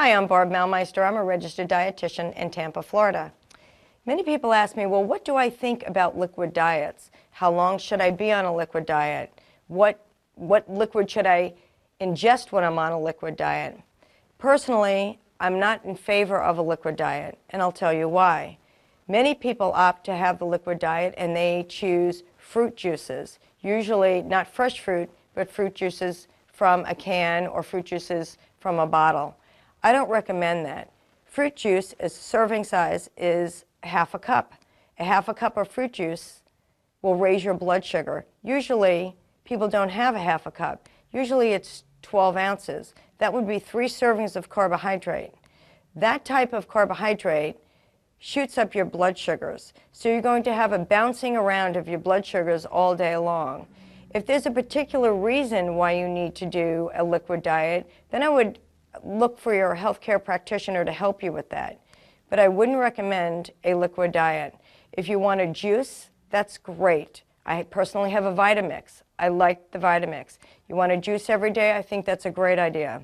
Hi, I'm Barb Malmeister. I'm a registered dietitian in Tampa, Florida. Many people ask me, well, what do I think about liquid diets? How long should I be on a liquid diet? What liquid should I ingest when I'm on a liquid diet? Personally, I'm not in favor of a liquid diet, and I'll tell you why. Many people opt to have the liquid diet and they choose fruit juices, usually not fresh fruit, but fruit juices from a can or fruit juices from a bottle. I don't recommend that. Fruit juice, serving size is half a cup. A half a cup of fruit juice will raise your blood sugar. Usually, people don't have a half a cup. Usually it's 12 ounces. That would be 3 servings of carbohydrate. That type of carbohydrate shoots up your blood sugars. So you're going to have a bouncing around of your blood sugars all day long. If there's a particular reason why you need to do a liquid diet, then I would look for your healthcare practitioner to help you with that. But I wouldn't recommend a liquid diet. If you want a juice, that's great. I personally have a Vitamix. I like the Vitamix. You want a juice every day? I think that's a great idea.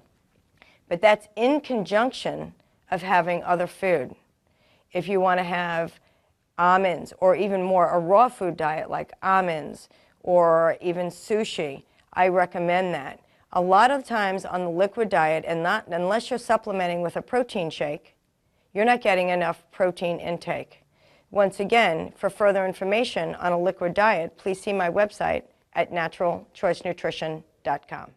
But that's in conjunction of having other food. If you want to have almonds, or even more a raw food diet like almonds or even sushi, I recommend that. A lot of times on the liquid diet, and not unless you're supplementing with a protein shake, you're not getting enough protein intake. Once again, for further information on a liquid diet, please see my website at naturalchoicenutrition.com.